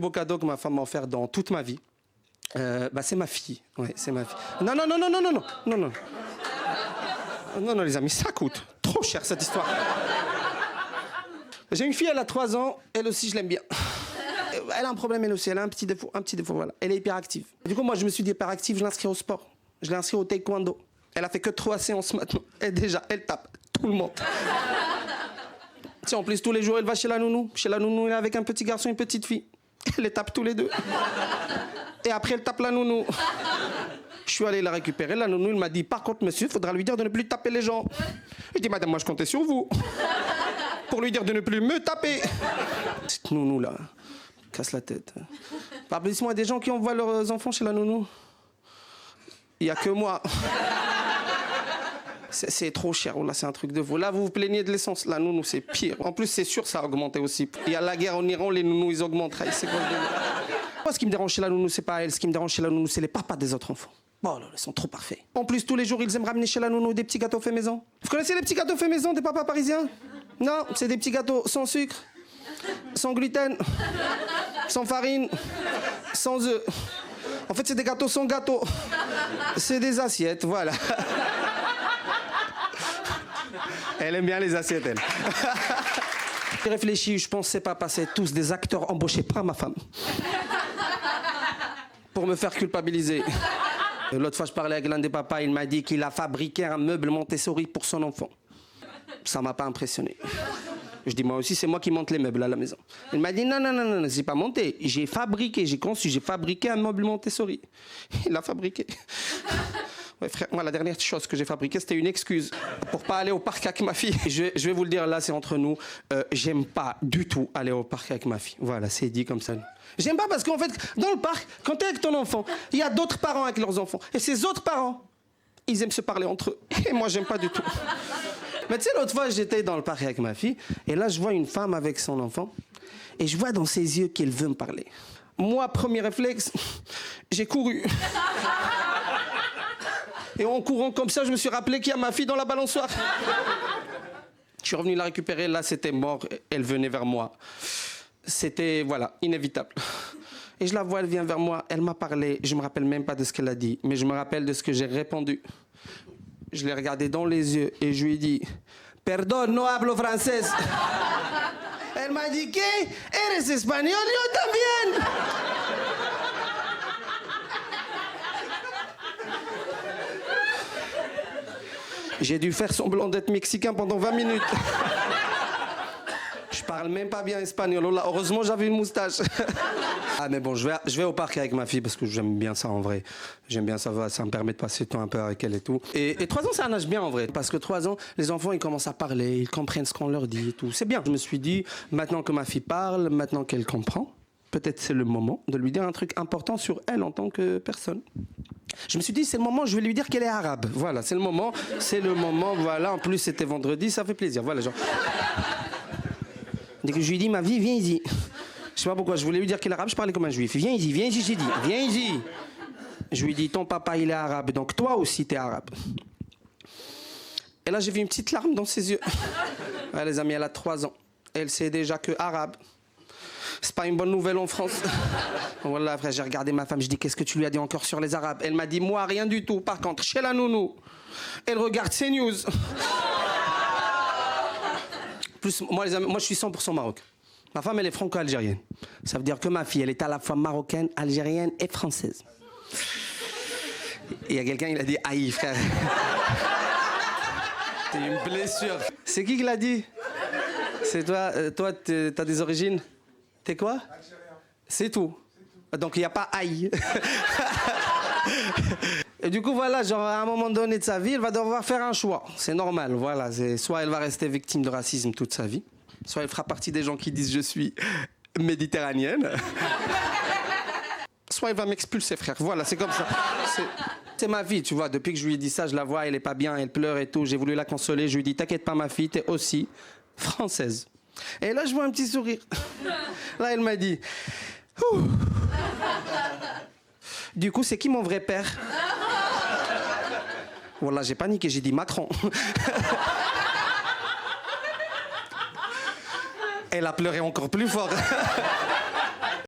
Beau cadeau que ma femme m'a offert dans toute ma vie, c'est ma fille. Ouais, c'est ma fille. Non, non, non, non, non, non, non, non, non. Non, non, les amis, ça coûte trop cher cette histoire. J'ai une fille, elle a 3 ans, elle aussi, je l'aime bien. Elle a un problème, elle aussi, elle a un petit défaut, voilà. Elle est hyperactive. Du coup, moi, je me suis dit hyperactive, je l'inscris au sport. Je l'ai inscrit au taekwondo. Elle a fait que 3 séances maintenant. Et déjà, elle tape tout le monde. Tu sais, en plus, tous les jours, elle va chez la nounou. Chez la nounou, elle est avec un petit garçon et une petite fille. Elle les tape tous les deux. Et après, elle tape la nounou. Je suis allé la récupérer. La nounou, elle m'a dit, par contre, monsieur, il faudra lui dire de ne plus taper les gens. Je dis, madame, moi, je comptais sur vous. Pour lui dire de ne plus me taper. Cette nounou, là, casse la tête. Applaudissez-moi des gens qui envoient leurs enfants chez la nounou. Il n'y a que moi. C'est trop cher, oh là, c'est un truc de fou. Là, vous vous plaignez de l'essence. La nounou, c'est pire. En plus, c'est sûr, ça a augmenté aussi. Il y a la guerre en Iran, les nounous, ils augmentent. Moi, ce qui me dérange chez la nounou, c'est pas elle. Ce qui me dérange chez la nounou, c'est les papas des autres enfants. Oh là, ils sont trop parfaits. En plus, tous les jours, ils aiment ramener chez la nounou des petits gâteaux faits maison. Vous connaissez les petits gâteaux faits maison des papas parisiens? Non, c'est des petits gâteaux sans sucre, sans gluten, sans farine, sans œufs. En fait, c'est des gâteaux sans gâteau. C'est des assiettes, voilà. Elle aime bien les assiettes, elle. J'ai réfléchi, je pense que c'est pas passé. Tous des acteurs embauchés par ma femme. Pour me faire culpabiliser. L'autre fois, je parlais avec l'un des papas, il m'a dit qu'il a fabriqué un meuble Montessori pour son enfant. Ça m'a pas impressionné. Je dis, moi aussi, c'est moi qui monte les meubles à la maison. Il m'a dit, non, non, non, non, j'ai pas monté. J'ai fabriqué, j'ai conçu, j'ai fabriqué un meuble Montessori. Il l'a fabriqué. Ouais, frère, moi, la dernière chose que j'ai fabriquée, c'était une excuse pour pas aller au parc avec ma fille. Je vais vous le dire, là, c'est entre nous. J'aime pas du tout aller au parc avec ma fille. Voilà, c'est dit comme ça. J'aime pas parce qu'en fait, dans le parc, quand t'es avec ton enfant, il y a d'autres parents avec leurs enfants. Et ces autres parents, ils aiment se parler entre eux. Et moi, j'aime pas du tout. Mais tu sais, l'autre fois, j'étais dans le parc avec ma fille, et là, je vois une femme avec son enfant, et je vois dans ses yeux qu'elle veut me parler. Moi, premier réflexe, j'ai couru. Et en courant comme ça, je me suis rappelé qu'il y a ma fille dans la balançoire. Je suis revenu la récupérer, là, c'était mort, elle venait vers moi. C'était, voilà, inévitable. Et je la vois, elle vient vers moi, elle m'a parlé, je me rappelle même pas de ce qu'elle a dit, mais je me rappelle de ce que j'ai répondu. Je l'ai regardé dans les yeux et je lui ai dit « Perdón, no hablo francés ». Elle m'a dit « ¿Qué? ¿Eres espagnol? Yo también ». J'ai dû faire semblant d'être mexicain pendant 20 minutes. Je parle même pas bien espagnol. Oh là, heureusement, j'avais une moustache. Ah, mais bon, je vais au parc avec ma fille parce que j'aime bien ça en vrai. J'aime bien ça, ça me permet de passer le temps un peu avec elle et tout. Et 3 ans, c'est un âge bien en vrai. Parce que 3 ans, les enfants, ils commencent à parler, ils comprennent ce qu'on leur dit et tout. C'est bien. Je me suis dit, maintenant que ma fille parle, maintenant qu'elle comprend, peut-être c'est le moment de lui dire un truc important sur elle en tant que personne. Je me suis dit, c'est le moment, je vais lui dire qu'elle est arabe. Voilà, c'est le moment, voilà. En plus, c'était vendredi, ça fait plaisir. Voilà, genre. Dès que je lui ai dit, ma vie, viens ici. Je sais pas pourquoi, je voulais lui dire qu'elle est arabe, je parlais comme un juif. Viens ici, j'ai dit, viens ici. Je lui ai dit, ton papa, il est arabe, donc toi aussi, t'es arabe. Et là, j'ai vu une petite larme dans ses yeux. Ouais, les amis, elle a 3 ans. Elle sait déjà que arabe, c'est pas une bonne nouvelle en France. Voilà, frère, j'ai regardé ma femme, je dis, qu'est-ce que tu lui as dit encore sur les arabes? Elle m'a dit, moi, rien du tout. Par contre, chez la nounou, elle regarde CNews. Plus, moi, les amis, moi, je suis 100% marocain. Ma femme, elle est franco-algérienne. Ça veut dire que ma fille, elle est à la fois marocaine, algérienne et française. Et il y a quelqu'un, il a dit, aïe, frère. T'es une blessure. C'est qui l'a dit? C'est toi. Toi, t'as des origines? T'es quoi? Algérien. C'est tout. Donc, il n'y a pas aïe. Et du coup, voilà, genre, à un moment donné de sa vie, elle va devoir faire un choix. C'est normal, voilà. Soit elle va rester victime de racisme toute sa vie, soit elle fera partie des gens qui disent « je suis méditerranéenne ». Soit elle va m'expulser, frère. Voilà, c'est comme ça. C'est ma vie, tu vois. Depuis que je lui ai dit ça, je la vois, elle est pas bien, elle pleure et tout. J'ai voulu la consoler, je lui ai dit « t'inquiète pas, ma fille, t'es aussi française ». Et là, je vois un petit sourire. Là, elle m'a dit « ouh ». Du coup, c'est qui mon vrai père? Voilà, j'ai paniqué, j'ai dit Macron. Elle a pleuré encore plus fort.